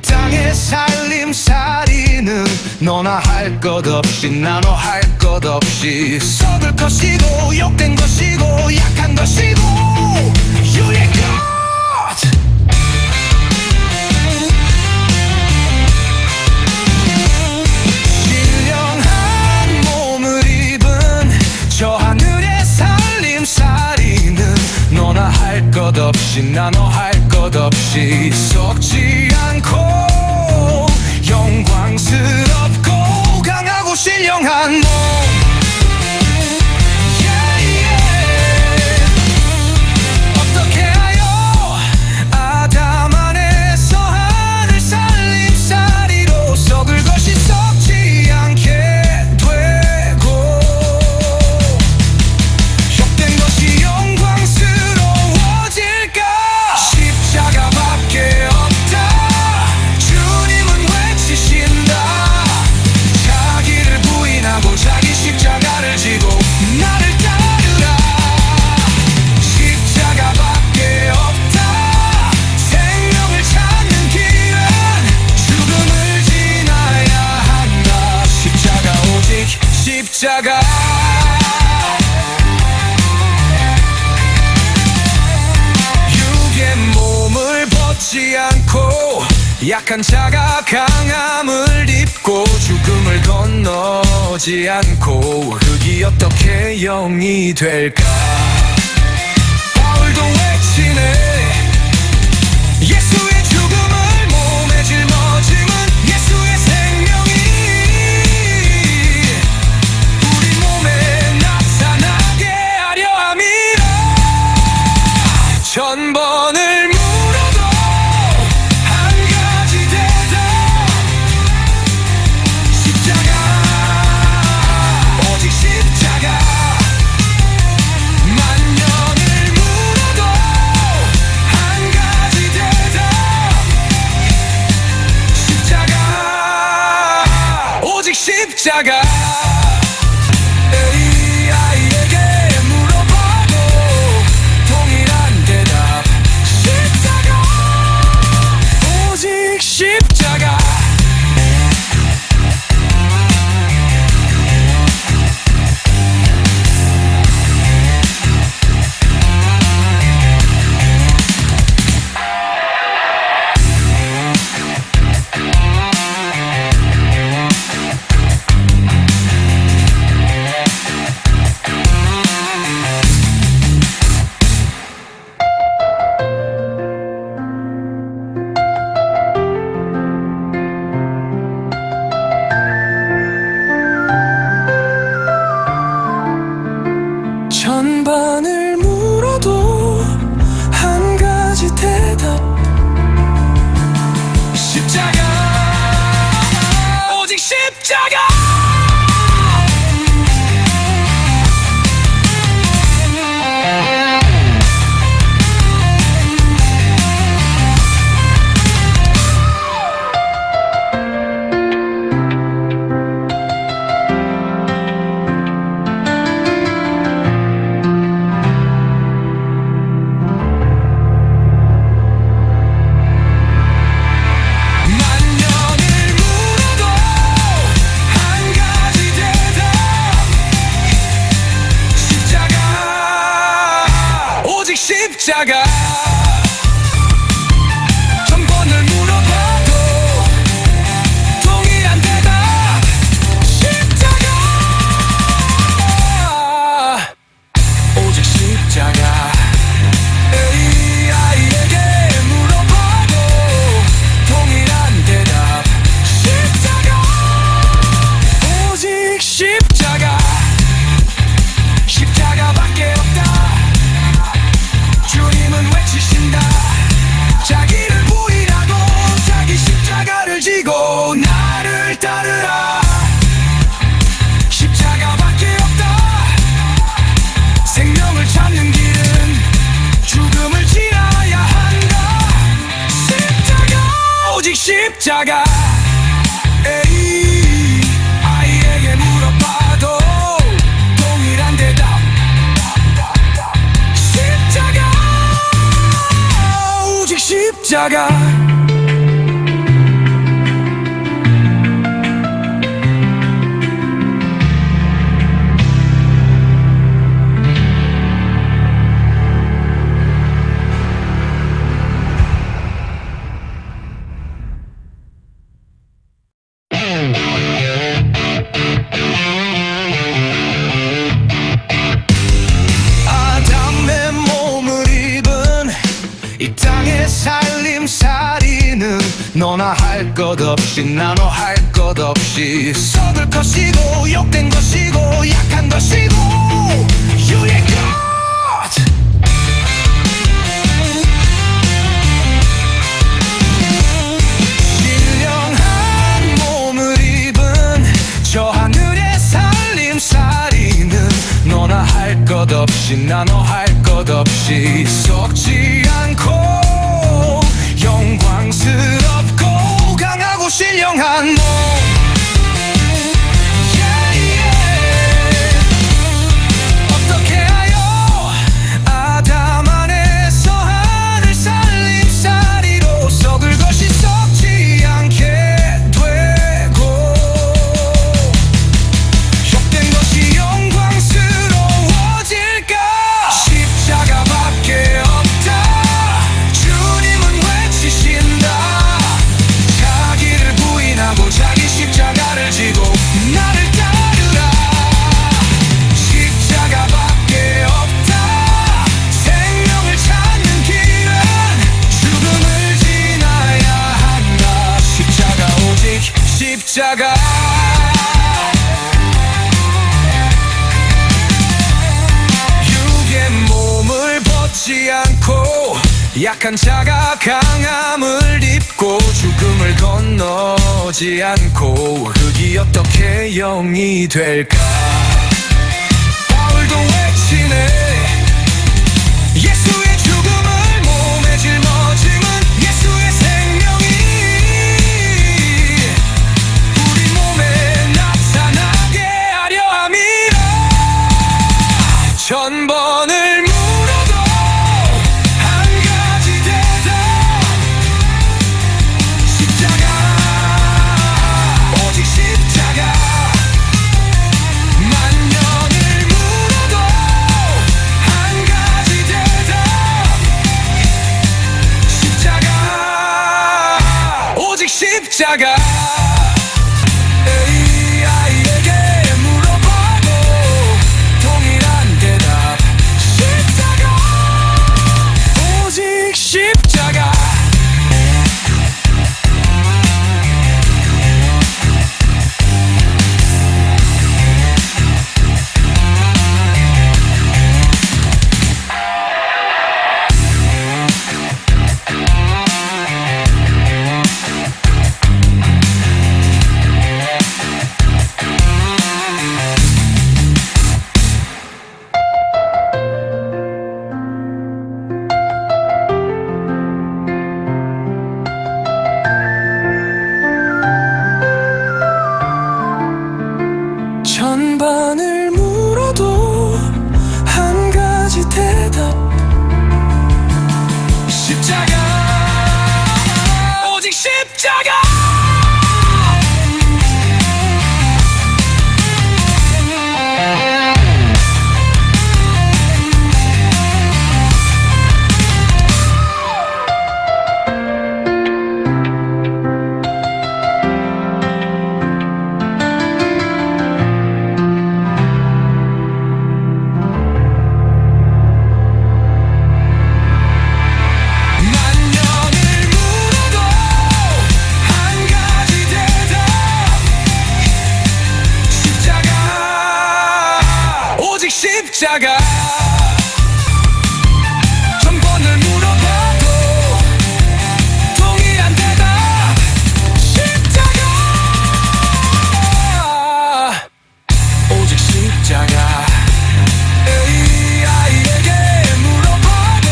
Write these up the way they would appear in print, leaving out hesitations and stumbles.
땅의 살림살이는 너나 할 것 없이 나너 할 것 없이 썩을 것이고 욕된 것이고 약한 것이고 유의 것 신령한 몸을 입은 저 하늘의 살림살이는 너나 할 것 없이 나너 할 것 없이 썩지 않고 영광스럽고 강하고 신령한 몸 어떻게 하여 아담 안에서 하늘 살림살이로 썩을 것이 썩지 않게 되고 욕된 것이 영광스러워질까 십자가밖에 없다 주님은 외치신다 자기를 부인하고 자기 십자가를 지고 나를 따르라 십자가밖에 없다 생명을 찾는 길은 죽음을 지나야 한다 십자가 오직 십자가 육의 몸을 벗지 않고 약한 자가 강함을 입고 죽음을 건너지 않고 흙이 어떻게 영이 될까 바울도 외치네 예수의 죽음을 몸에 짊어짐은 예수의 생명이 우리 몸에 나타나게 하려 함이라 천 번을 물어도 한 가지 대답 십자가 오직 십자가 만년을 물어도 한 가지 대답 십자가 오직 십자가 AI에게 물어봐도 동일한 대답 십자가 오직 십자가 천번을 물어도 한 가지 대답 십자가 오직 십자가 십자가 천 번을 물어봐도 동일한 대답 십자가 오직 십자가 AI에게 물어봐도 동일한 대답 십자가 오직 십자가 십자가밖에 없다 주님은 외치신다 자기를 부인하고 자기 십자가를 지고 나를 따르라 십자가밖에 없다 생명을 찾는 길은 죽음을 지나야 한다 십자가 오직 십자가 아이에게 물어봐도 동일한 대답 십자가 오직 십자가 너나 할 것 없이 나너 할 것 없이 썩을 것이고 욕된 것이고 약한 것이고 유의 것 신령한 몸을 입은 저 하늘의 살림살이는 너나 할 것 없이 나너 할 것 없이 썩지 않고 영광스럽고 강하고 신령한 몸 어떻게 하여 아담 안에서 하늘 살림살이로 썩을 것이 썩지 않게 되고 욕된 것이 영광스러워질까 십자가밖에 없다 주님은 외치신다 자기를 부인하고 자기 십자가를 지고 나를 따르라 십자가밖에 없다 생명을 찾는 길은 죽음을 지나야 한다 십자가 오직 십자가 육의 몸을 벗지 않고 약한 자가 강함을 입고 죽음을 건너지 않고 흙이 어떻게 영이 될까 바울도 외치네 예수의 죽음을 몸에 짊어짐은 예수의 생명이 우리 몸에 나타나게 하려 함이라 천번을 물어도 한 가지 대답 십자가 오직 십자가 만년을 물어도 한 가지 대답 십자가 오직 십자가 AI에게 물어봐도 동일한 대답 십자가 오직 십자가 천번을 물어도 한 가지 대답 십자가 오직 십자가 만년을 물어도 한 가지 대답 십자가 오직 십자가 천번을 물어봐도 동일한 대답 십자가 오직 십자가 AI에게 물어봐도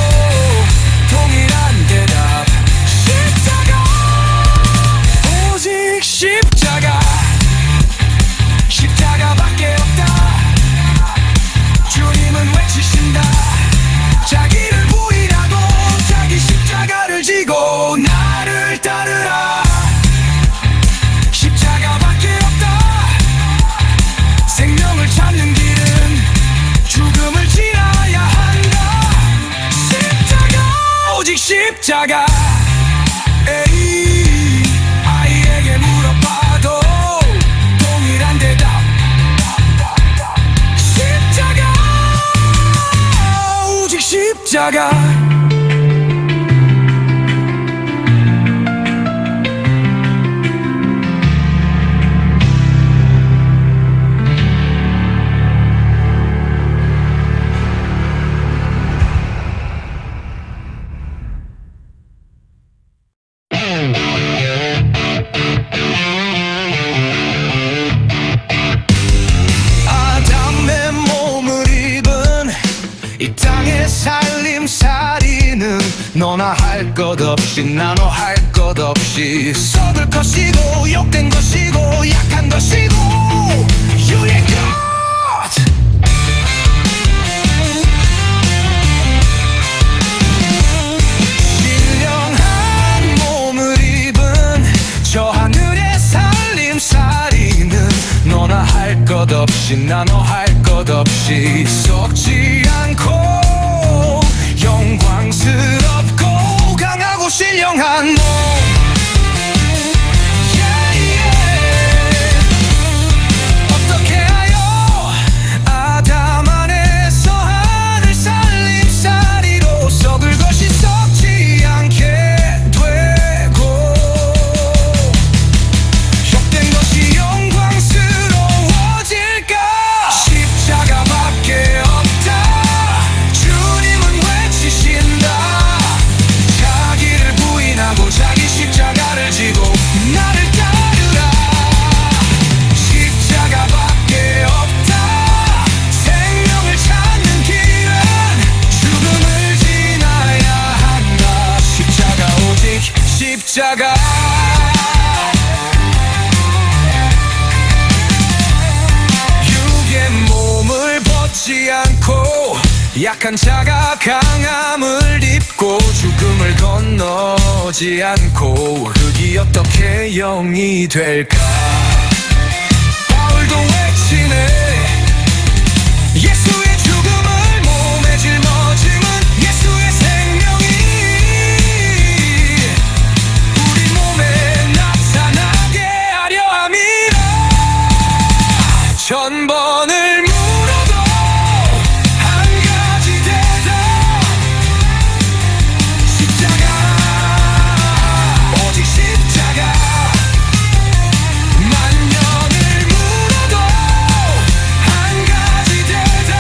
동일한 대답 십자가 오직 십자가 십자가밖에 없다 주님은 외치신다 자기를 부인하고 자기 십자가를 지고 나를 따르라 십자가밖에 없다 생명을 찾는 길은 죽음을 지나야 한다 십자가 오직 십자가 아이에게 물어봐도 동일한 대답 십자가 오직 십자가 이 땅의 살림살이는 너나 할 것 없이 나너 할 것 없이 썩을 것이고 욕된 것이고 약한 것이고 유의 것 신령한 몸을 입은 저 하늘의 살림살이는 너나 할 것 없이 나너 할 것 없이 썩지 않고 영광스럽고 강하고 신령한 몸 어떻게 하여 아담 안에서 하늘 살림살이로 썩을 것이 썩지 않게 되고 욕된 것이 영광스러워질까 십자가밖에 없다 주님은 외치신다 자기를 부인하고 자기 십자가를 지고 나를 따르라 십자가밖에 없다 생명을 찾는 길은 죽음을 지나야 한다 십자가 오직 십자가 육의 몸을 벗지 않고 약한 자가 강함을 입고 죽음을 건너지 않고 흙이 어떻게 영이 될까 바울도 외치네 예수의 죽음을 몸에 짊어짐은 예수의 생명이 우리 몸에 나타나게 하려 함이라 천번을 물어도 한 가지 대답 십자가 오직 십자가 만년을 물어도 한 가지 대답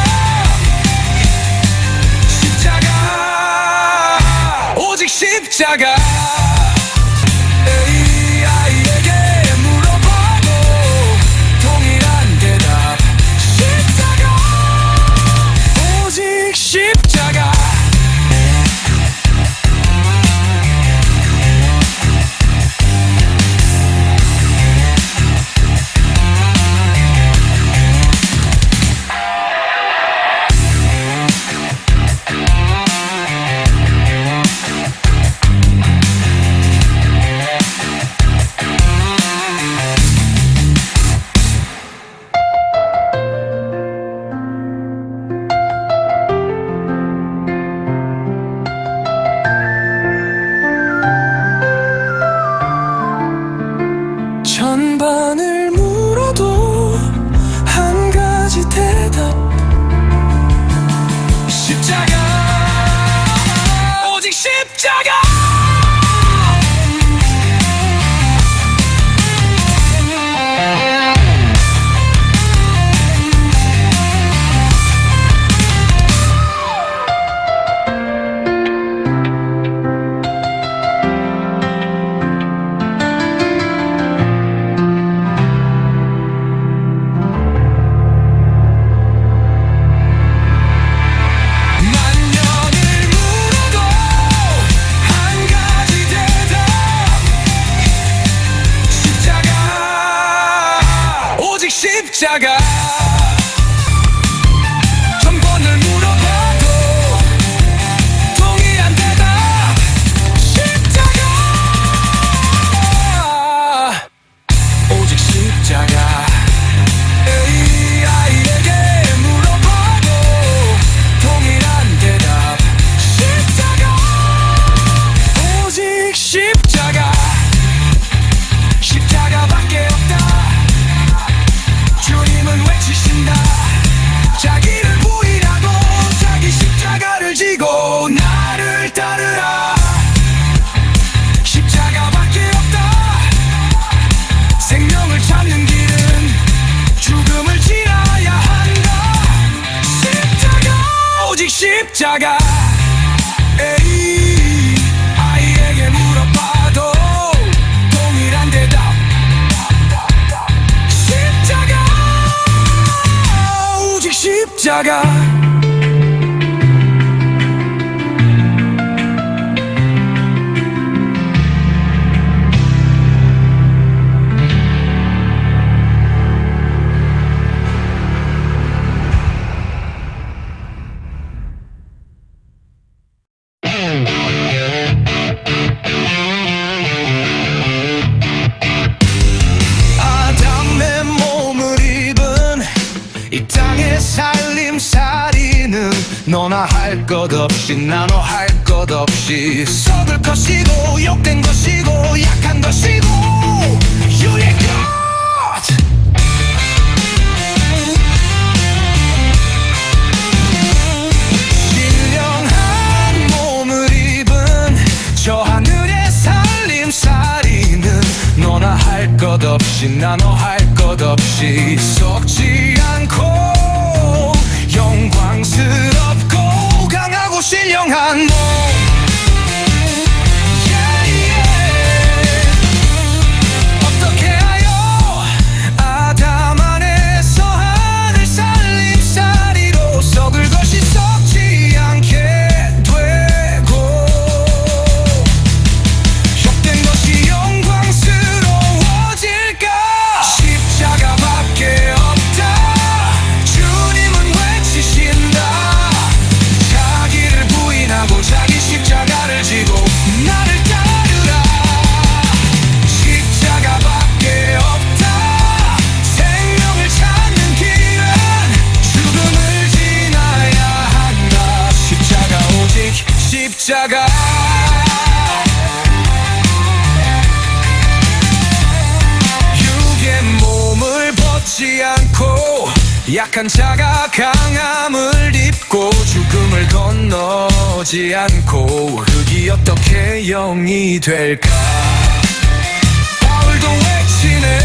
십자가 오직 십자가 AI에게 물어봐도 동일한 대답 십자가 오직 십자가 천번을 물어도 한 가지 대답 십자가 오직 십자가 십자가 천번을 물어봐도 동일한 대답 십자가 오직 십자가 AI에게 물어봐도 동일한 대답 십자가 오직 십자가 십자가밖에 없다 주님은 외치신다 자기를 부인하고 자기 십자가를 지고 나를 따르라 십자가밖에 없다 생명을 찾는 길은 죽음을 지나야 한다 십자가 오직 십자가 아이에게 물어봐도 동일한 대답 십자가 오직 십자가 이 땅의 살림살이는 너나 할 것 없이 나너 할 것 없이 썩을 것이고 욕된 것이고 약한 것이고 유의 것 신령한 몸을 입은 저 하늘의 살림살이는 너나 할 것 없이 나너 할 것 없이 썩지 않고 영광스럽고 강하고 신령한 몸 어떻게 하여 아담 안에서 하늘 살림살이로 썩을 것이 썩지 않게 되고 욕된 것이 영광스러워질까 십자가밖에 없다 주님은 외치신다 자기를 부인하고 자기 십자가를 지고 나를 따르라 십자가밖에 없다 생명을 찾는 길은 죽음을 지나야 한다 십자가 오직 십자가 육의 몸을 벗지 않고 약한 자가 강함을 입고 죽음을 건너지 않고 흙이 어떻게 영이 될까 바울도 외치네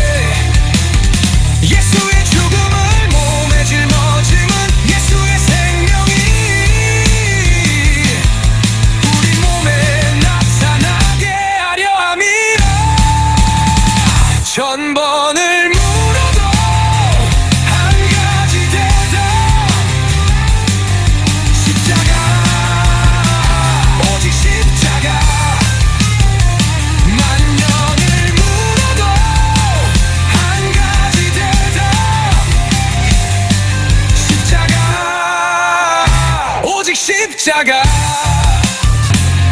예수의 죽음을 몸에 짊어짐은 예수의 생명이 우리 몸에 나타나게 하려 함이라 천번을 물어도 한 가지 대답 십자가 오직 십자가 만년을 물어도 한 가지 대답 십자가 오직 십자가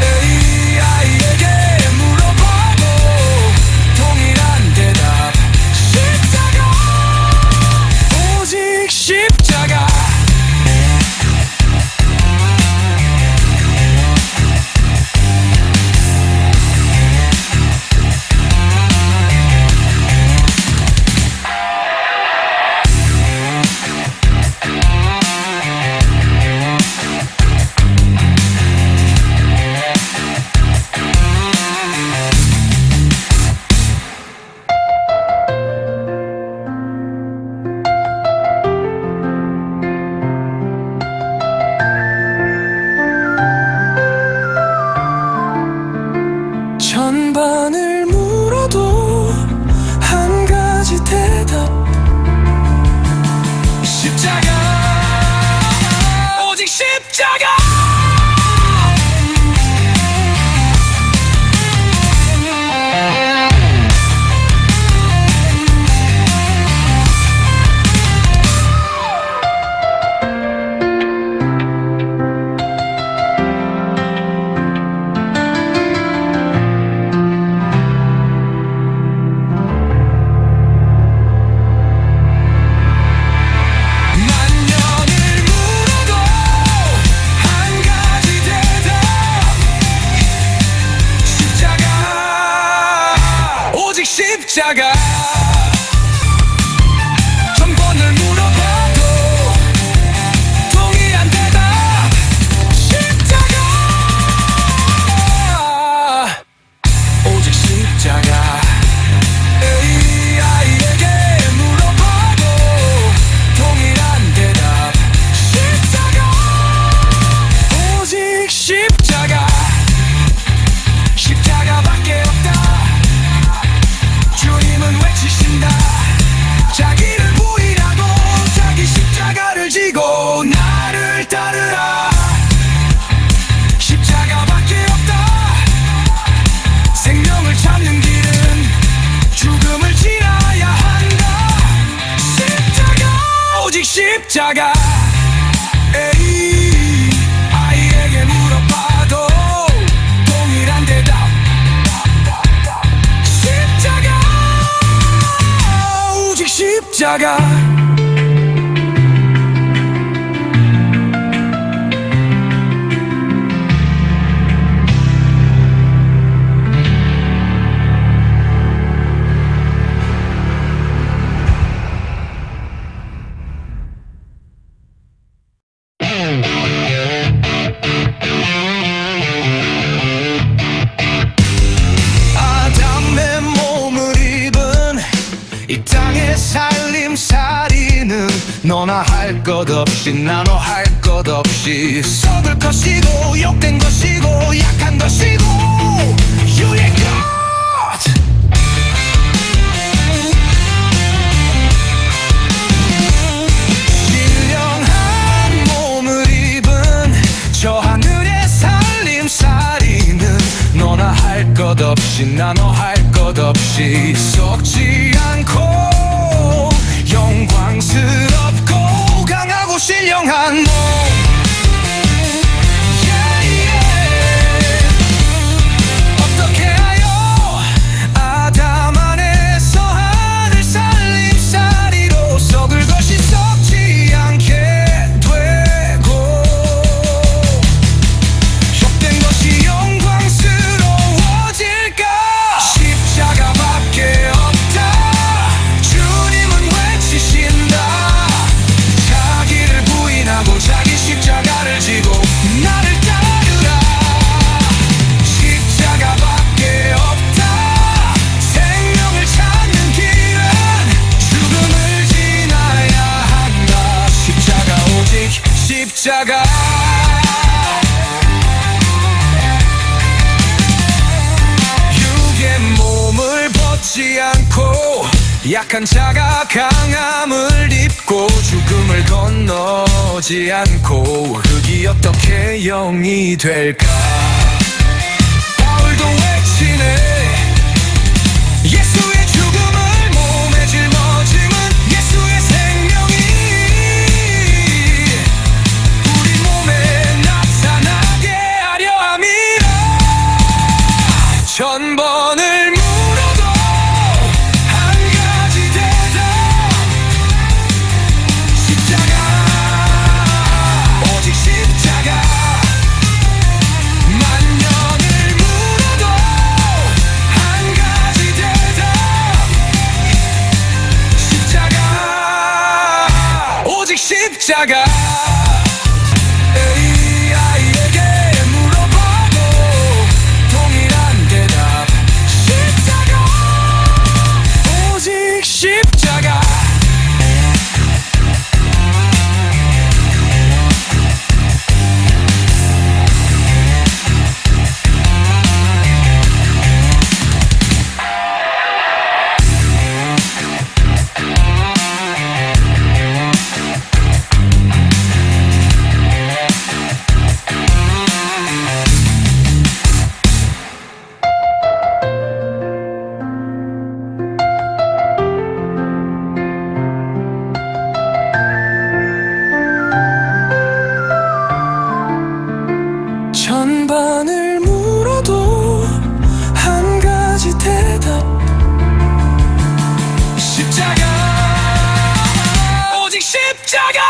AI에게 물어봐도 동일한 대답 십자가 오직 십자가 천번을 물어도 한 가지 대답 십자가 오직 십자가 십자가 천번을 물어봐도 동일한 대답 십자가 오직 십자가 AI에게 물어봐도 동일한 대답 십자가 오직 십자가 십자가밖에 없다 주님은 외치신다 자기를 부인하고 자기 십자가를 지고 나를 따르라 십자가밖에 없다 생명을 찾는 길은 죽음을 지나야 한다 십자가 오직 십자가 아이에게 물어봐도 동일한 대답 십자가 오직 십자가 할 것 없이 나눠 할 것 없이 썩을 것이고 욕된 것이고 약한 것이고 유의 것 신령한 몸을 입은 저 하늘의 살림살이는 너나 할 것 없이 나눠 할 것 없이 썩지 않고 영광스럽고 강하고 신령한 몸 어떻게 하여 아담 안에서 하늘 살림살이로 썩을 것이 썩지 않게 되고 욕된 것이 영광스러워질까 십자가밖에 없다 주님은 외치신다 자기를 부인하고 자기 십자가를 지고 나를 따르라 십자가밖에 없다 생명을 찾는 길은 죽음을 지나야 한다 십자가 오직 십자가 육의 몸을 벗지 않고 약한 자가 강함을 입고 죽음을 건너지 않고 흙이 어떻게 영이 될까 바울도 외치네 예수의 죽음을 몸에 짊어짐은 예수의 생명이 우리 몸에 나타나게 하려 함이라 천번을 물어도 한 가지 대답 십자가 오직 십자가 만년을 물어도 한 가지 대답 십자가 오직 십자가 AI에게 물어봐도 동일한 대답 십자가 오직 십자가 천번을 물어도 한 가지 대답 십자가 오직 십자가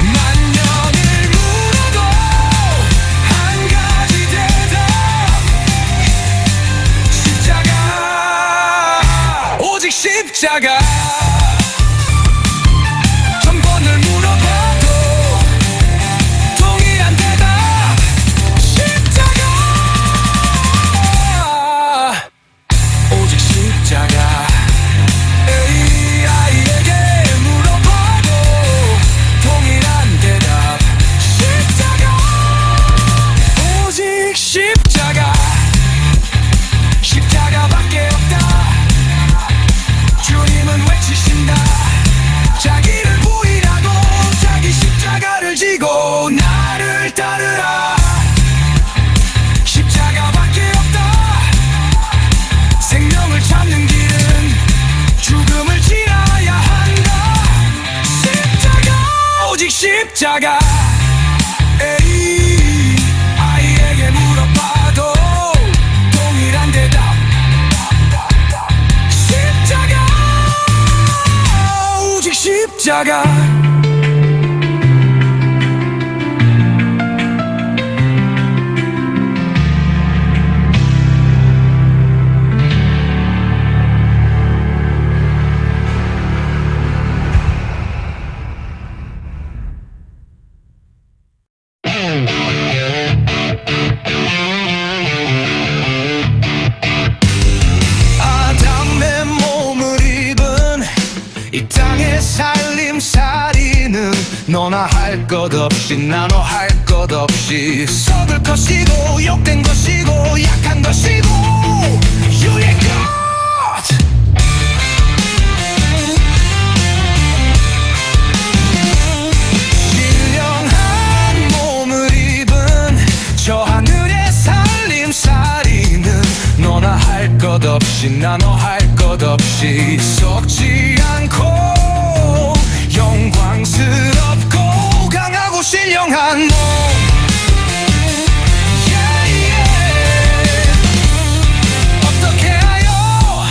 만년을 물어도 한 가지 대답 십자가 오직 십자가 천번을 물어봐도 동일한 대답 십자가 오직 십자가 AI에게 물어봐도 동일한 대답 십자가 오직 십자가 십자가밖에 없다 주님은 왜 너나 할 것 없이 나너 할 것 없이 썩을 것이고 욕된 것이고 약한 것이고 유의 것 신령한 몸을 입은 저 하늘의 살림살이는 너나 할 것 없이 나너 할 것 없이 썩지 않고 영광스럽고 강하고 신령한 몸 어떻게 하여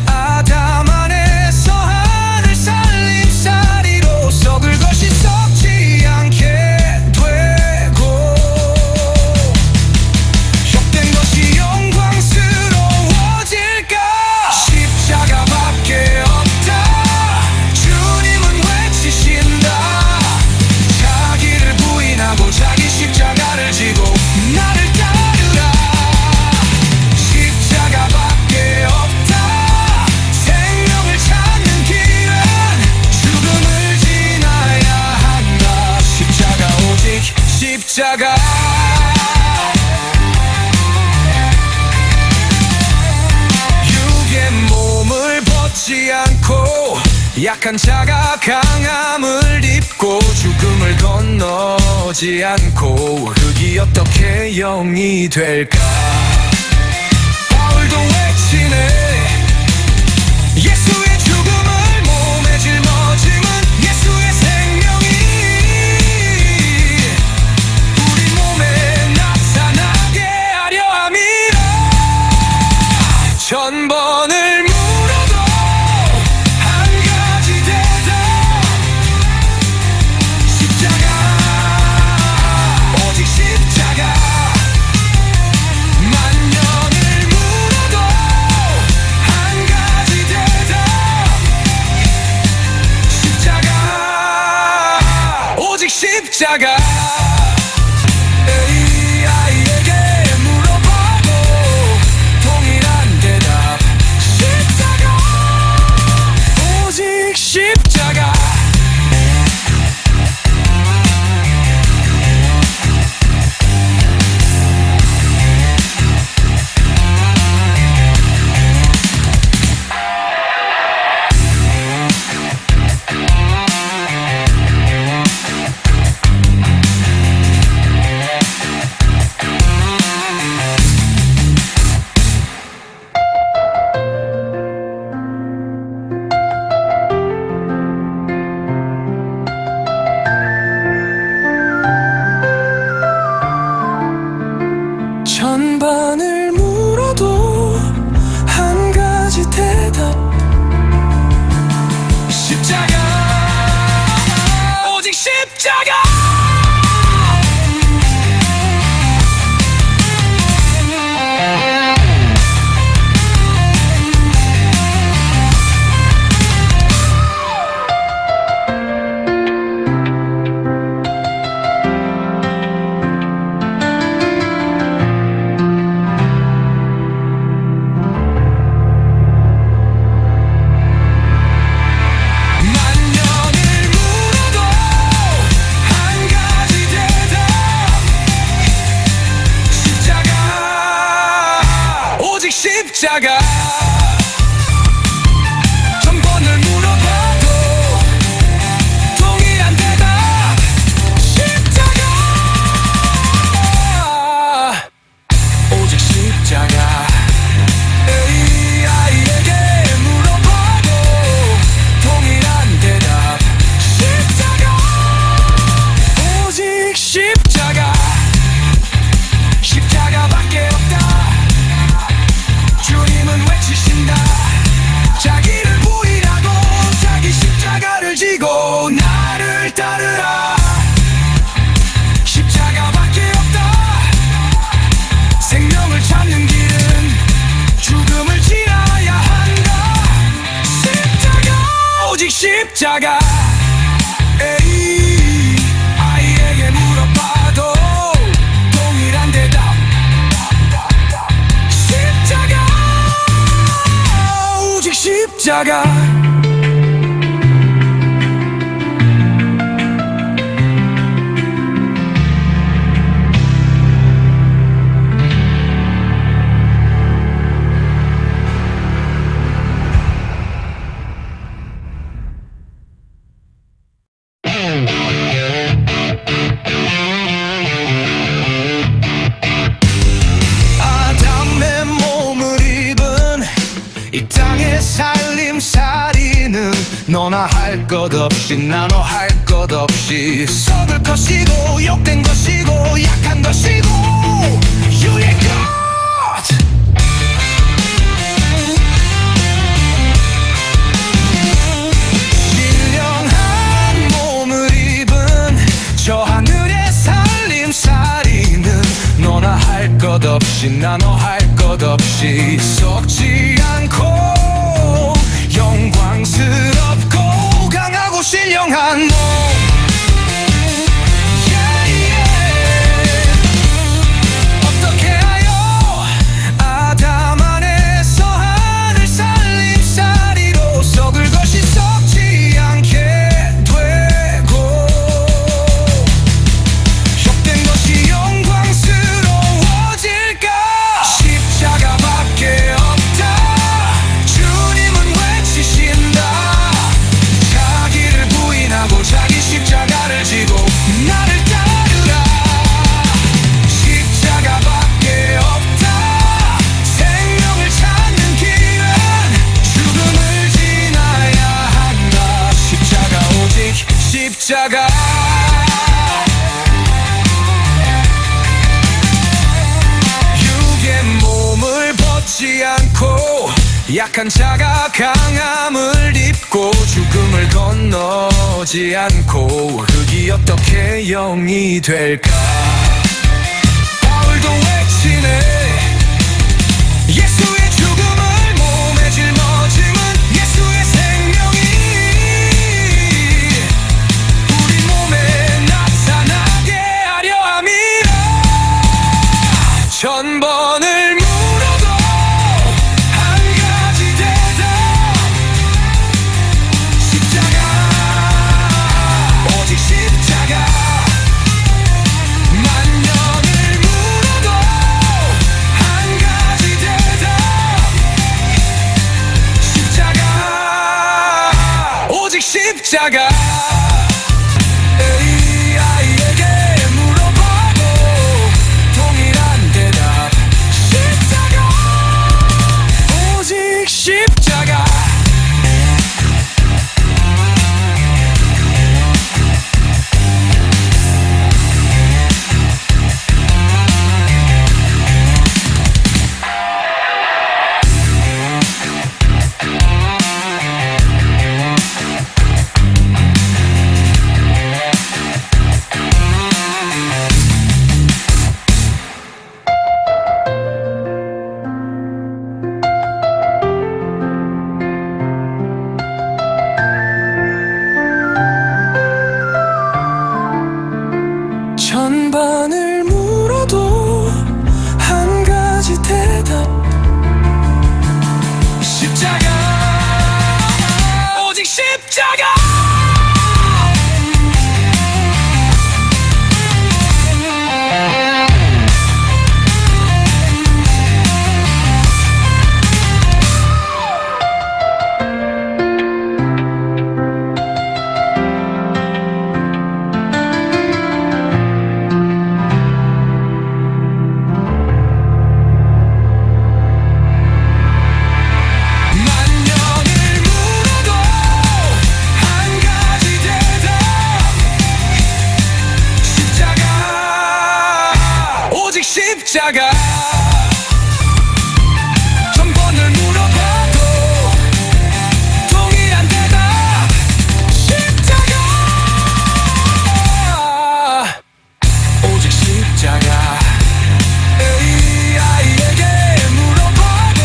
아담 안에서 하늘 살림살이로 썩을 것이 썩지 않게 되고 욕된 것이 영광스러워질까 십자가밖에 없다 주님은 외치신다 자기를 부인하고 자기 십자가를 지고 나를 따르라 십자가밖에 없다 생명을 찾는 길은 죽음을 지나야 한다 십자가 오직 십자가 육의 몸을 벗지 않고 약한 자가 강함을 입고 죽음을 건너지 않고 흙이 어떻게 영이 될까 바울도 외치네 예수의 죽음을 몸에 짊어짐은 예수의 생명이 우리 몸에 나타나게 하려 함이라 천번을 물어도 한 가지 대답 십자가 오직 십자가 만년을 물어도 한 가지 대답 십자가 오직 십자가 AI에게 물어봐도 동일한 대답 십자가 오직 십자가 천번을 물어도 한 가지 대답 십자가 오직 십자가 만년을 물어도 한 가지 대답 십자가 오직 십자가 천번을 물어봐도 동일한 대답 십자가 오직 십자가 AI에게 물어봐도 동일한 대답 십자가 오직 십자가 십자가밖에 없다 주님은 외치신다 자기를 부인하고 자기 십자가를 지고 나를 따르라 십자가밖에 없다 생명을 찾는 길은 죽음을 지나야 한다 십자가 오직 십자가 아이에게 물어봐도 동일한 대답 십자가 오직 십자가 이 땅의 살림살이는 너나 할 것 없이 나너 할 것 없이 썩을 것이고 욕된 것이고 약한 것이고 유의 것 신령한 몸을 입은 저 하늘의 살림살이는 너나 할 것 없이 나너 할 것 없이 썩지 않고 영광스럽고 강하고 신령한 몸 어떻게 하여 아담 안에서 하늘 살림살이로 썩을 것이 썩지 않게 되고 욕된 것이 영광스러워질까 십자가밖에 없다 주님은 외치신다 자기를 부인하고 자기 십자가를 지고 나를 따르라 십자가밖에 없다 생명을 찾는 길은 죽음을 지나야 한다 십자가 오직 십자가 육의 몸을 벗지 않고 약한 자가 강함을 입고 죽음을 건너지 않고 흙이 어떻게 영이 될까 바울도 외치네 예수의 죽음을 몸에 짊어짐은 예수의 생명이 우리 몸에 나타나게 하려 함이라 천번을 물어도 한 가지 대답 십자가 오직 십자가 만년을 물어도 한 가지 대답 십자가 오직 십자가 AI에게 물어봐도 동일한 대답 십자가 오직 십자가 천번을 물어도 한 가지 대답 십자가 오직 십자가 십자가 천번을 물어봐도 동일한 대답 십자가 오직 십자가 AI에게 물어봐도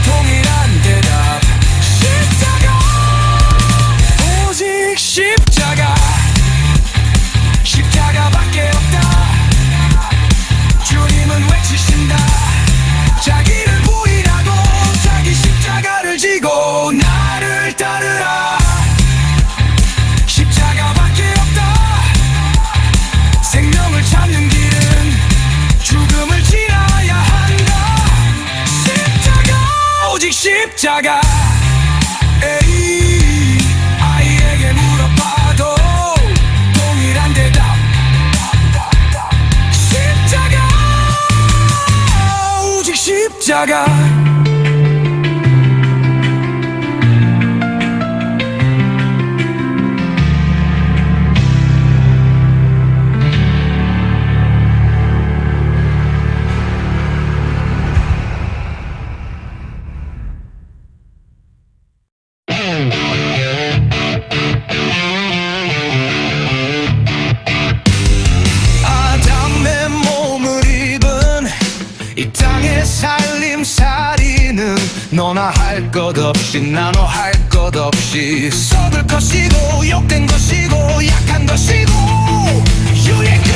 동일한 대답 십자가 오직 십자가 십자가밖에 없다 주님은 외치신다 자기를 부인하고 자기 십자가를 지고 나를 따르라 십자가밖에 없다 생명을 찾는 길은 죽음을 지나야 한다 십자가 오직 십자가 아이에게 물어봐도 동일한 대답 십자가 오직 십자가 이 땅의 살림살이는 너나 할 것 없이 나너 할 것 없이 썩을 것이고 욕된 것이고 약한 것이고 유의 것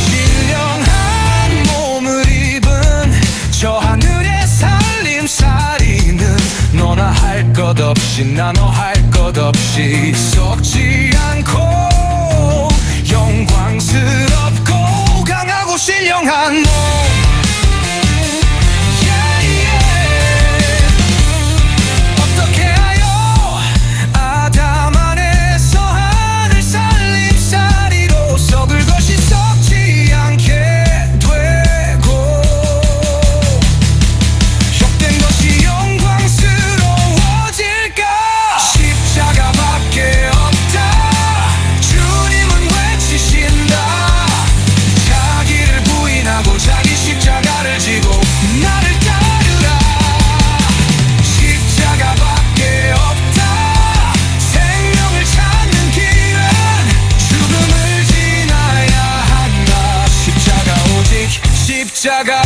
신령한 몸을 입은 저 하늘의 살림살이는 너나 할 것 없이 나너 할 것 없이 썩지 않고 영광스럽고 강하고 신령한 몸 어떻게 하여 아담 안에서 하늘 살림살이로 썩을 것이 썩지 않게 되고 욕된 것이 영광스러워질까 십자가밖에 없다 주님은 외치신다 자기를 부인하고 자기 십자가를 지고 나를 따르라 십자가밖에 없다 생명을 찾는 길은 죽음을 지나야 한다 십자가 오직 십자가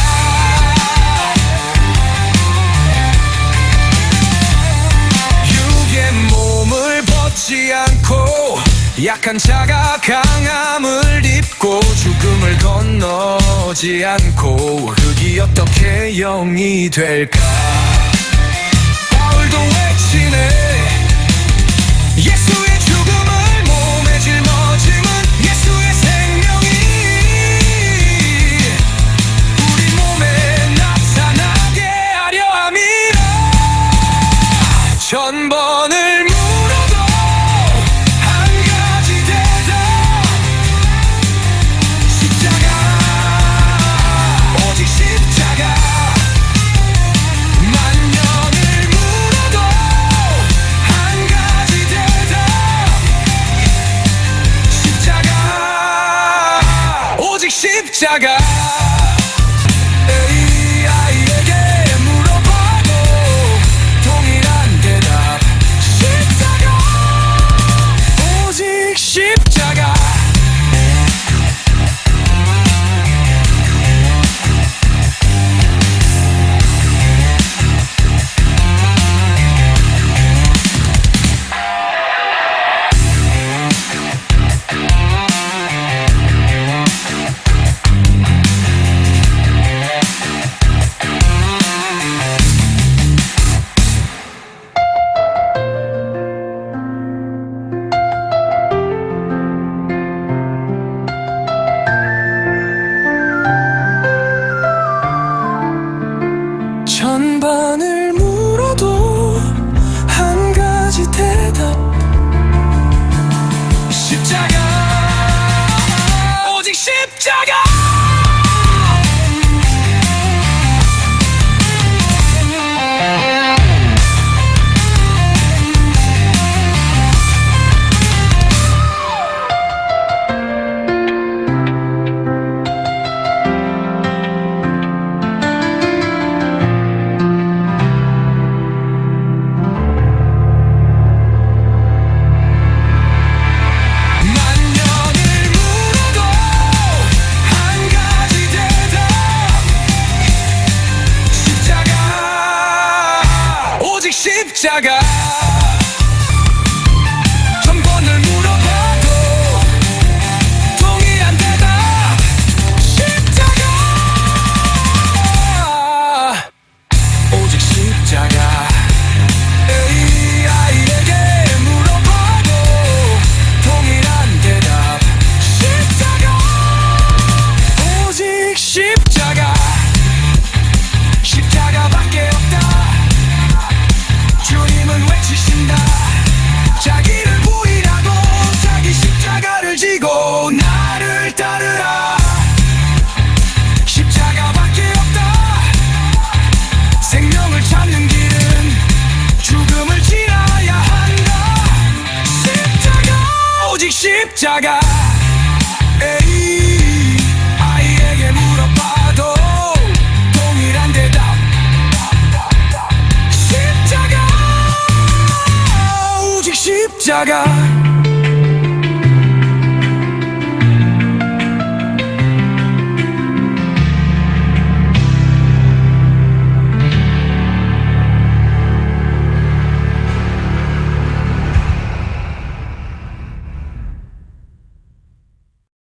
육의 몸을 벗지 않고 약한 자가 강함을 입고 죽음을 건너지 않고 흙이 어떻게 영이 될까 바울도 외치네 예수의 죽음을 몸에 짊어짐은 예수의 생명이 우리 몸에 나타나게 하려 함이라 천번을 물어도 한 가지 대답 십자가 오직 십자가 만년을 물어도 한 가지 대답 십자가 오직 십자가 AI에게 물어봐도 동일한 대답 십자가 오직 십자가 천번을 물어도 한 가지 대답 십자가 오직 십자가 십자가 천번을 물어봐도 동일한 대답 십자가 오직 십자가 AI에게 물어봐도 동일한 대답 십자가 오직 십자가 십자가밖에 없다 주님은 외치신다 자기를 부인하고 자기 십자가를 지고 나를 따르라 십자가밖에 없다 생명을 찾는 길은 죽음을 지나야 한다 십자가 오직 십자가 아이에게 물어봐도 동일한 대답 십자가 오직 십자가